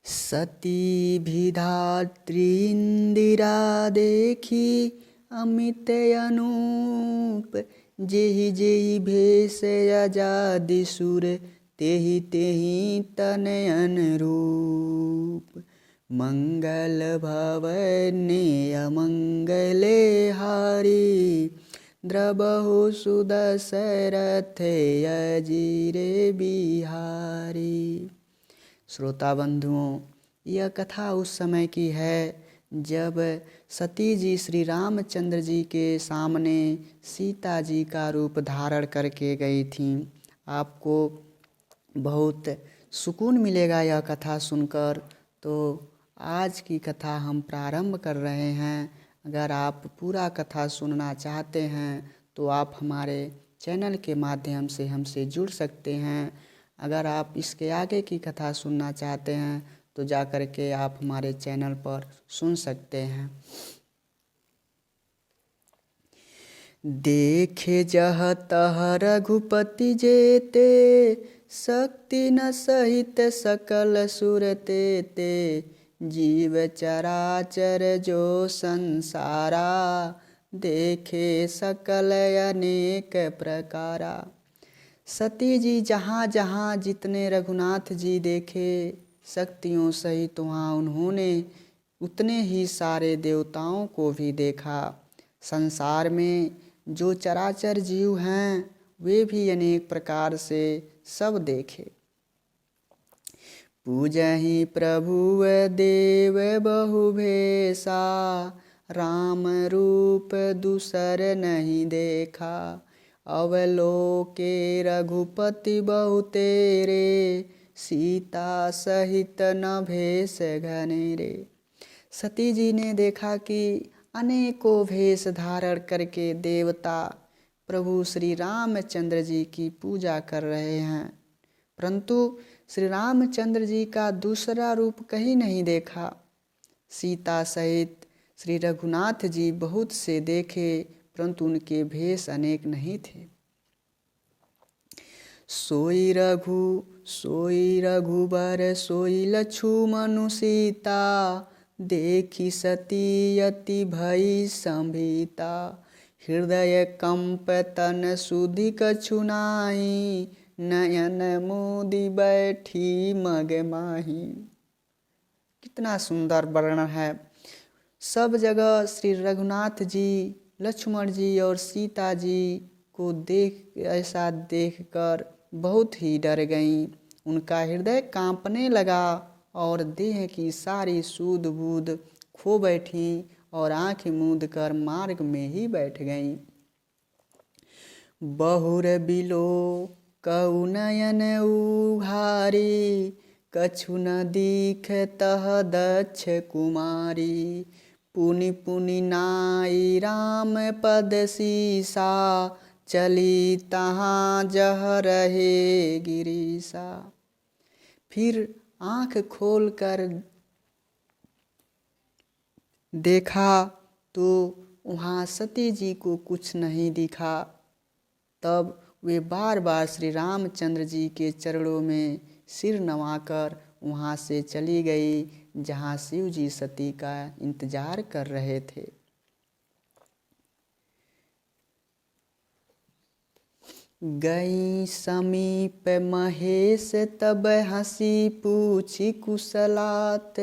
सती भिधात्री इंदिरा देखी अमित अनूप। जेहि जेहि भेष आजादि सुर तेहि तेहि तनय अनुरूप। मंगल भवने अमंगले हारी द्रबहु सुदशरथ अजिरे बिहारी। श्रोता बंधुओं, यह कथा उस समय की है जब सती जी श्री रामचंद्र जी के सामने सीता जी का रूप धारण करके गई थीं। आपको बहुत सुकून मिलेगा यह कथा सुनकर। तो आज की कथा हम प्रारंभ कर रहे हैं। अगर आप पूरा कथा सुनना चाहते हैं तो आप हमारे चैनल के माध्यम से हमसे जुड़ सकते हैं। अगर आप इसके आगे की कथा सुनना चाहते हैं तो जा कर के आप हमारे चैनल पर सुन सकते हैं। देखे जह तह रघुपति जेते शक्ति न सहित सकल सुर तेते। जीव चराचर जो संसारा देखे सकल अनेक प्रकारा। सती जी जहाँ जहाँ जितने रघुनाथ जी देखे शक्तियों सहित वहाँ उन्होंने उतने ही सारे देवताओं को भी देखा। संसार में जो चराचर जीव हैं वे भी अनेक प्रकार से सब देखे। पूजहि प्रभु देव बहु भेषा राम रूप दूसर नहीं देखा। अवलोके रघुपति बहु तेरे सीता सहित न भेष घनेरे। सती जी ने देखा कि अनेकों भेष धारण करके देवता प्रभु श्री रामचंद्र जी की पूजा कर रहे हैं, परंतु श्री रामचंद्र जी का दूसरा रूप कहीं नहीं देखा। सीता सहित श्री रघुनाथ जी बहुत से देखे, परंतु उनके भेष अनेक नहीं थे। सोई रघुबर सोई लक्ष्मण सीता देखी सती अति भई संभीता। हृदय कंप तन सुधि कछु नाहि नयन मोदी बैठी मग माही। कितना सुंदर वर्णन है। सब जगह श्री रघुनाथ जी, लक्ष्मण जी और सीता जी को ऐसा देखकर बहुत ही डर गईं। उनका हृदय कांपने लगा और देह की सारी सूध बूध खो बैठी और आँख मूंद कर मार्ग में ही बैठ गईं। बहुर बिलो कऊ नयन उघारी कछु न दीख तह दक्ष कुमारी। पुनि पुनि नाई राम पद सीसा चली तहाँ जह रहे गिरीसा। फिर आँख खोल कर देखा तो वहाँ सती जी को कुछ नहीं दिखा। तब वे बार बार श्री रामचंद्र जी के चरणों में सिर नवाकर वहाँ से चली गई जहाँ शिव जी सती का इंतजार कर रहे थे। गई समीप महेश तब हंसी पूछी कुशलात।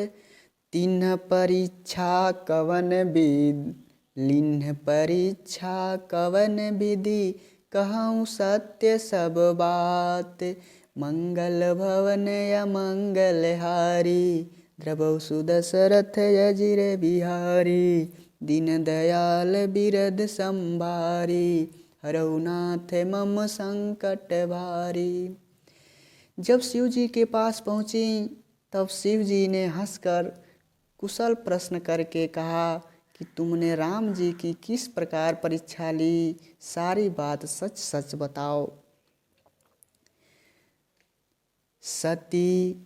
तिन्ह परीक्षा कवन विधि लिन्ह परीक्षा कवन विधि कहूँ सत्य सब बात। मंगल भवन अमंगल हारी द्रबहु सुदशरथ अजिर बिहारी। दीन दयाल बिरध संभारी हरहु नाथ मम संकट भारी। जब शिव जी के पास पहुँची तब शिव जी ने हंसकर कुशल प्रश्न करके कहा कि तुमने राम जी की किस प्रकार परीक्षा ली, सारी बात सच सच बताओ। सती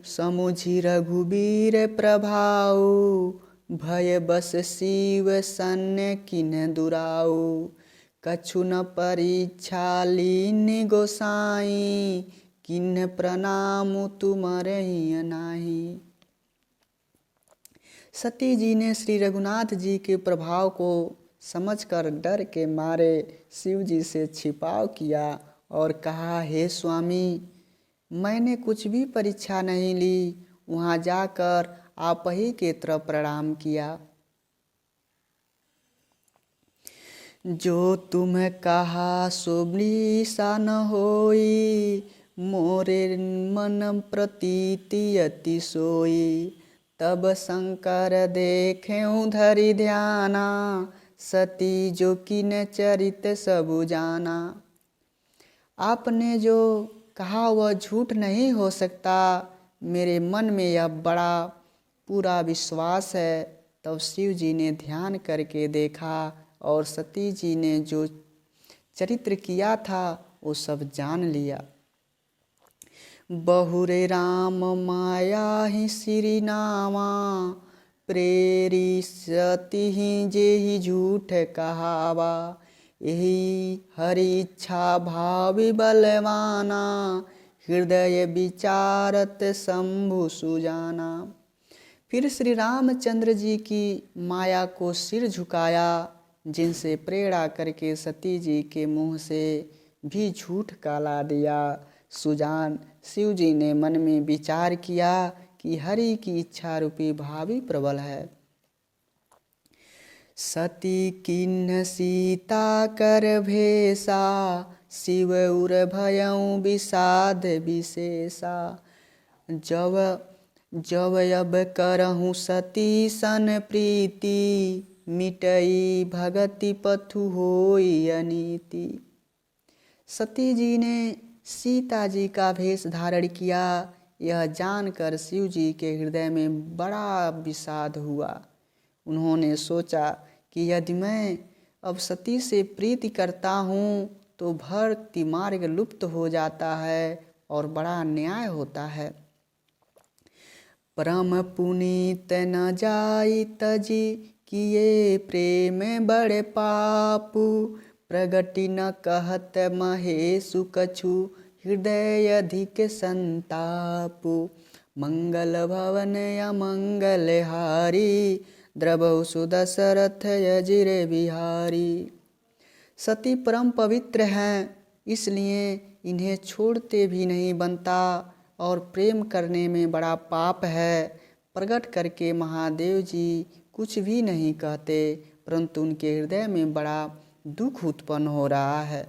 समुझी रघुबीर प्रभाऊ भय बस शिव सन्य किन्ह दुराऊ। कछु न परीक्षा लीन गोसाई किन्ह प्रणाम तुम्हारे नाही। सती जी ने श्री रघुनाथ जी के प्रभाव को समझकर डर के मारे शिव जी से छिपाव किया और कहा, हे स्वामी, मैंने कुछ भी परीक्षा नहीं ली, वहाँ जाकर आप ही के तरफ प्रणाम किया। जो तुम कहा सोबली सा न होई, मोरे मन प्रतीति अति सोई। तब शंकर देखें धरि ध्याना, सती जो किन चरित सबु जाना। आपने जो कहा वह झूठ नहीं हो सकता, मेरे मन में यह बड़ा पूरा विश्वास है। तब शिव जी ने ध्यान करके देखा और सती जी ने जो चरित्र किया था वो सब जान लिया। बहुरे राम माया ही श्री नामा, प्रेरी सती ही जेहि झूठ कहावा। यही हरि इच्छा भावी बलवाना, हृदय विचारत शंभु सुजाना। फिर श्री रामचंद्र जी की माया को सिर झुकाया, जिनसे प्रेरणा करके सती जी के मुंह से भी झूठ काला दिया। सुजान शिव जी ने मन में विचार किया कि हरि की इच्छा रूपी भावी प्रबल है। सती किन्ह सीता कर भेसा, शिव उर भयउ विषाद विशेषा। जब अब करहूँ सती सन प्रीति, मिटई भगति पथु होई अनीति। सती जी ने सीता जी का भेष धारण किया, यह जानकर शिव जी के हृदय में बड़ा विषाद हुआ। उन्होंने सोचा कि यदि मैं अब सती से प्रीति करता हूँ तो भक्ति मार्ग लुप्त हो जाता है और बड़ा अन्याय होता है। परम पुनीत न जाई तजी, किए प्रेम बड़े पापू। प्रगति न कहत महेशु कछु, हृदय अधिक संतापु। मंगल भवन अमंगल हारी, द्रवहु सुदशरथ यजिर बिहारी। सती परम पवित्र हैं, इसलिए इन्हें छोड़ते भी नहीं बनता और प्रेम करने में बड़ा पाप है। प्रकट करके महादेव जी कुछ भी नहीं कहते, परंतु उनके हृदय में बड़ा दुख उत्पन्न हो रहा है।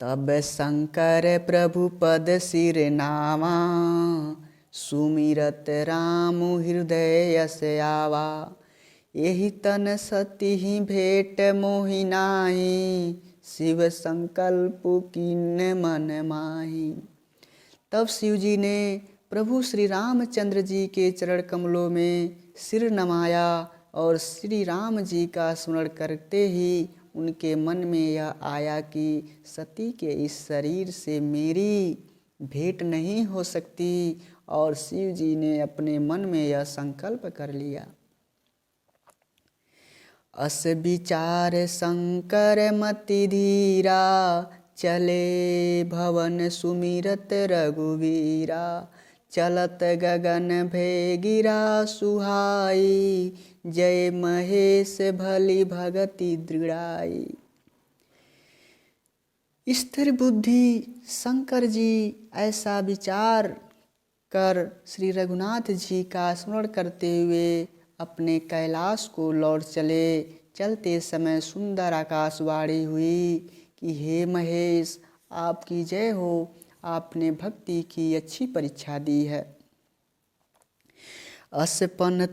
तब शंकर प्रभु पद सिर नावा, सुमिरत राम हृदय यस आवा। यही तन सती ही भेंट मोहि नाही, शिव संकल्प कीन्ह मन माही। तब शिव जी ने प्रभु श्री रामचंद्र जी के चरण कमलों में सिर नमाया और श्री राम जी का स्मरण करते ही उनके मन में यह आया कि सती के इस शरीर से मेरी भेंट नहीं हो सकती, और शिव जी ने अपने मन में यह संकल्प कर लिया। अस विचार शंकर मति धीरा, चले भवन सुमिरत रघुवीरा। चलत गगन भय गिरा सुहाई, जय महेश भली भगति दृढ़ाई। स्थिर बुद्धि शंकर जी ऐसा विचार कर श्री रघुनाथ जी का स्मरण करते हुए अपने कैलाश को लौट चले। चलते समय सुंदर आकाशवाणी हुई कि हे महेश, आपकी जय हो, आपने भक्ति की अच्छी परीक्षा दी है। असपन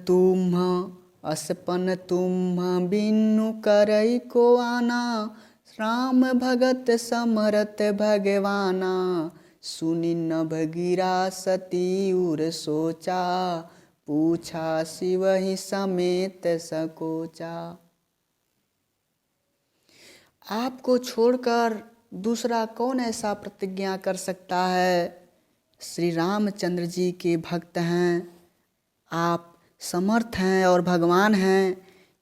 तुम बिनु करई को आना, राम भगत समरत भगवाना। सुनि नभ गिरा सती उर सोचा, पूछा शिव ही समेत सकोचा। आपको छोड़कर दूसरा कौन ऐसा प्रतिज्ञा कर सकता है? श्री रामचंद्र जी के भक्त हैं, आप समर्थ हैं और भगवान हैं।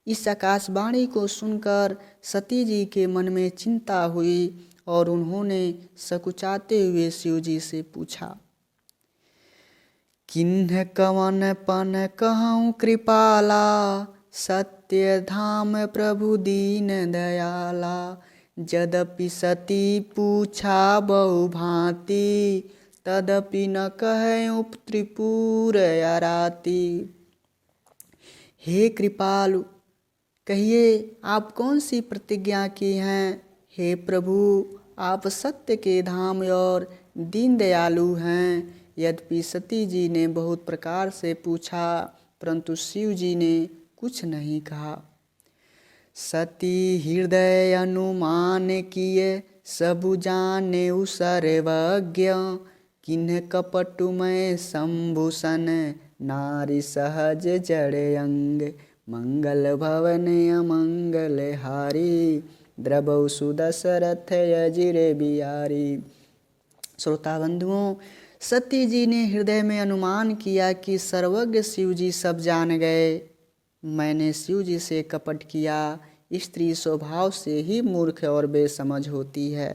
इस आकाशवाणी को सुनकर सती जी के मन में चिंता हुई और उन्होंने सकुचाते हुए शिव जी से पूछा, किन्ह कवन पन कहूँ कृपाला, सत्य धाम प्रभु दीन दयाला। यद्यपि सती पूछा बहु भांति, तदपि न कहूँ त्रिपुर अराती। हे कृपालु, कहिए आप कौन सी प्रतिज्ञा की हैं। हे प्रभु, आप सत्य के धाम और दीन दयालु हैं। यद्यपि सती जी ने बहुत प्रकार से पूछा, परंतु शिव जी ने कुछ नहीं कहा। सती हृदय अनुमान किए, सबु जाने सर्वज्ञ। किन्ह कपटु में शंभूषण, नारी सहज जड़ अंग। मंगल भवन अमंगल हारी, द्रवौ सुदशरथ अजिर बिहारी। श्रोता बंधुओं, सती जी ने हृदय में अनुमान किया कि सर्वज्ञ शिव जी सब जान गए। मैंने शिव जी से कपट किया। स्त्री स्वभाव से ही मूर्ख और बेसमझ होती है।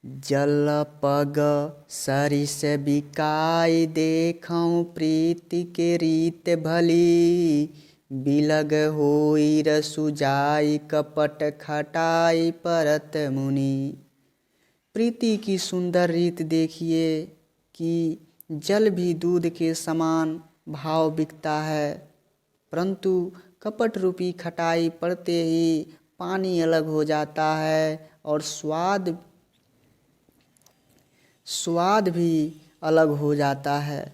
जल पग सरिस बिकाई, देखऊँ प्रीति के रीत भली। बिलग होई रसु जाई, कपट खटाई परत मुनि। प्रीति की सुंदर रीत देखिए कि जल भी दूध के समान भाव बिकता है, परंतु कपट रूपी खटाई पड़ते ही पानी अलग हो जाता है और स्वाद भी अलग हो जाता है।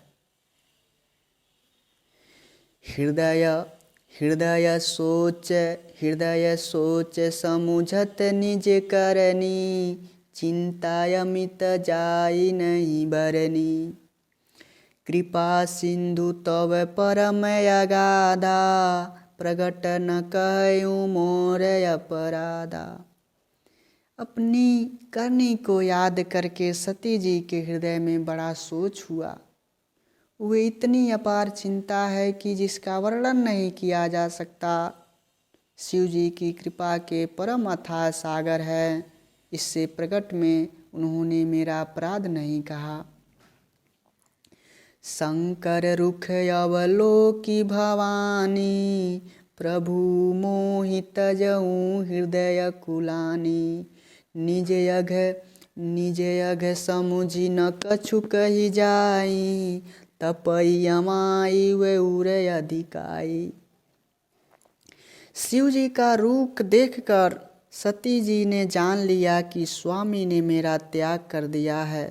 हृदय सोच समुझत निज करनी। चिंता अमित जाई नहीं बरनी। कृपा सिंधु तव परम अगाधा, प्रगट न कहूँ मोर अपराधा। अपनी करनी को याद करके सती जी के हृदय में बड़ा सोच हुआ। वे इतनी अपार चिंता है कि जिसका वर्णन नहीं किया जा सकता। शिव जी की कृपा के परम अथाह सागर है। इससे प्रकट में उन्होंने मेरा अपराध नहीं कहा। शंकर रुख अवलोकी भवानी, प्रभु मोहित जऊँ हृदय कुलानी। निज अघ समुझी न कछु कही जाई, तपई अमाई वे उरे अधिकाई। शिव जी का रूप देखकर सती जी ने जान लिया कि स्वामी ने मेरा त्याग कर दिया है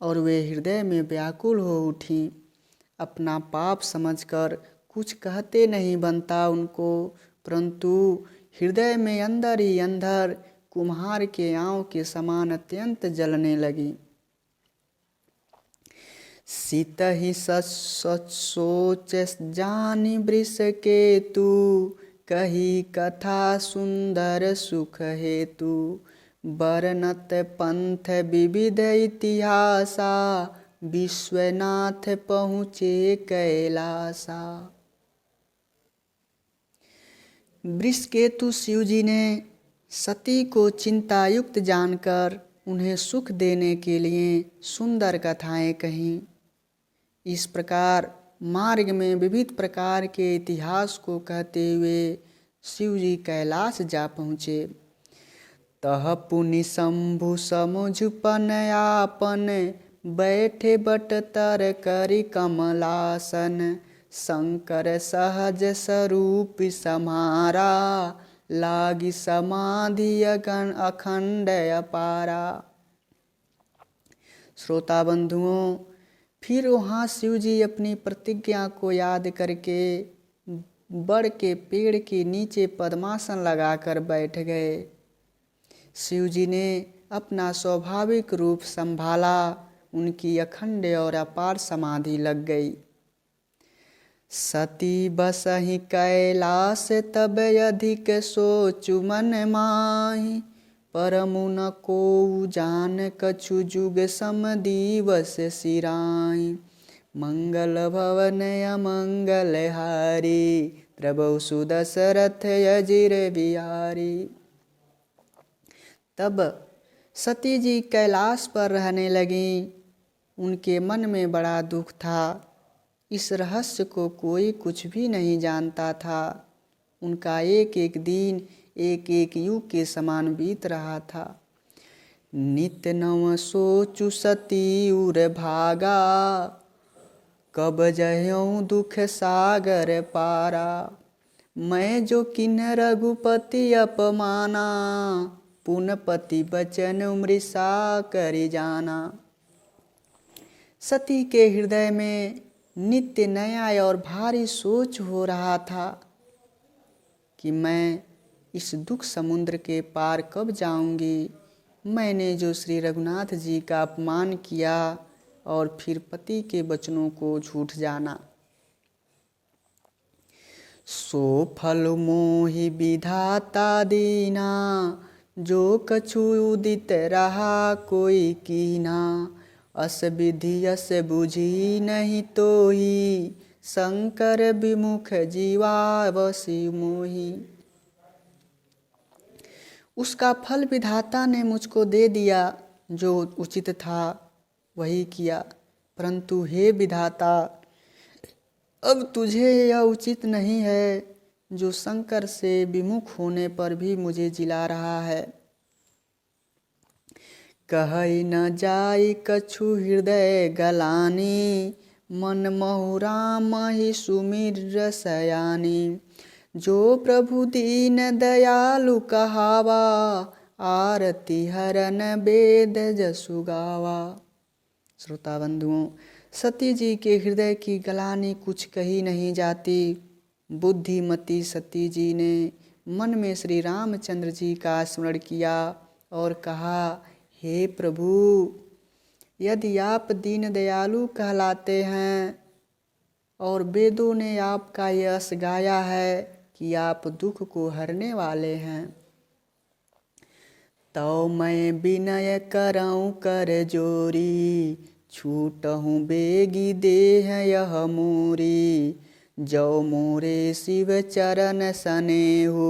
और वे हृदय में व्याकुल हो उठी। अपना पाप समझकर कुछ कहते नहीं बनता उनको, परंतु हृदय में अंदर ही अंदर कुम्हार के आँव के समान अत्यंत जलने लगी। सीत ही सच सोच जानी वृष के तू, कही कथा सुंदर सुख हेतु। बरनत पंथ विविध इतिहासा, विश्वनाथ पहुँचे कैलासा। वृषकेतु शिव जी ने सती को चिंतायुक्त जानकर उन्हें सुख देने के लिए सुंदर कथाएं कहीं। इस प्रकार मार्ग में विविध प्रकार के इतिहास को कहते हुए शिव जी कैलाश जा पहुँचे। तह पुनि शंभु समुझपन आपन, बैठे बट तर करि कमलासन। शंकर सहज स्वरूप समारा, लागी समाधि अखंड अपारा। श्रोता बंधुओं, फिर वहाँ शिव जी अपनी प्रतिज्ञा को याद करके बड़ के पेड़ के नीचे पद्मासन लगाकर बैठ गए। शिव जी ने अपना स्वाभाविक रूप संभाला। उनकी अखंड और अपार समाधि लग गई। सती बसहि कैलास तब अधिक सोचु मन माहि, परमु न कोउ जान कछु जुग सम दिवस सिराहि। मंगल भवन अमंगल हारी, द्रवौ सुदशरथ अजिर बिहारी। तब सती जी कैलाश पर रहने लगीं। उनके मन में बड़ा दुख था। इस रहस्य को कोई कुछ भी नहीं जानता था। उनका एक एक दिन एक एक युग के समान बीत रहा था। नित नव सोचु सती उर भागा, कब जह्यों दुख सागर पारा। मैं जो किन्ह रघुपति अपमाना, पुन पति बचन मृषा करि जाना। सती के हृदय में नित्य नया और भारी सोच हो रहा था कि मैं इस दुख समुद्र के पार कब जाऊंगी। मैंने जो श्री रघुनाथ जी का अपमान किया और फिर पति के वचनों को झूठ जाना। सो फल मोहि विधाता दीना, जो कछु उदित रहा कोई कीना। अस विधि अस बुझी नहीं तोहि, शंकर विमुख जीवावसि मोहि। उसका फल विधाता ने मुझको दे दिया, जो उचित था वही किया। परंतु हे विधाता, अब तुझे यह उचित नहीं है जो शंकर से विमुख होने पर भी मुझे जिला रहा है। कहई न जाई कछु हृदय गलानी, मन महु राम ही सुमिर सयानी। जो प्रभु दीन दयालु कहावा, आरती हरन वेद जसु गावा। श्रोता बंधुओं, सती जी के हृदय की गलानी कुछ कही नहीं जाती। बुद्धिमती सती जी ने मन में श्री रामचंद्र जी का स्मरण किया और कहा, हे प्रभु, यदि आप दीन दयालु कहलाते हैं और वेदों ने आपका यश गाया है कि आप दुख को हरने वाले हैं, तो मैं विनय करऊँ कर जोरी। छूटहूँ बेगी देह यह मोरी, जो मोरे शिव चरण सनेहु।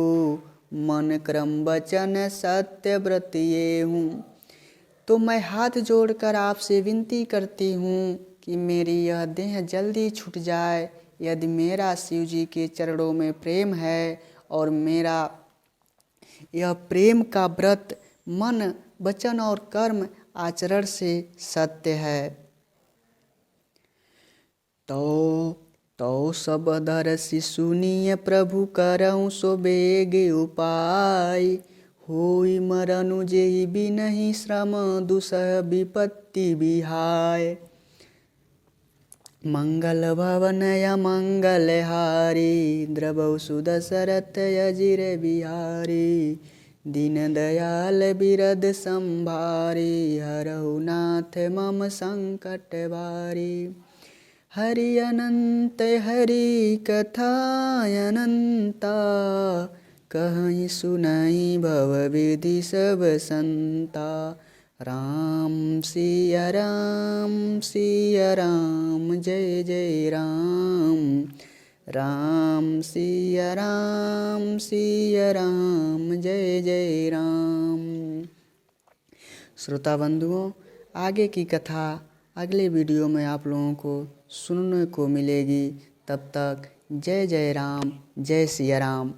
मन क्रम वचन सत्य व्रत ये हूँ। तो मैं हाथ जोड़कर आपसे विनती करती हूँ कि मेरी यह देह जल्दी छूट जाए। यदि मेरा शिव जी के चरणों में प्रेम है और मेरा यह प्रेम का व्रत मन वचन और कर्म आचरण से सत्य है, तो सब दर्शि सुनिय प्रभु करऊँ सो बेग उपाय। होई मरनु जेहि बिनहि श्रम, दुसह विपत्ति बिहाय। मंगल भवन अमंगल हारी, द्रवौ सुदशरथ अजिर बिहारी। दीन दयाल बिरद संभारी, हरहु नाथ मम संकट बारी। हरि अनंत हरि कथा अनंता, कहीं सुनाई भव विधि सब संता। राम सिया राम सिया राम, जय जय राम। राम सिया राम सिया राम, जय जय राम। श्रोता बंधुओं, आगे की कथा अगले वीडियो में आप लोगों को सुनने को मिलेगी। तब तक जय जय राम, जय सिया राम।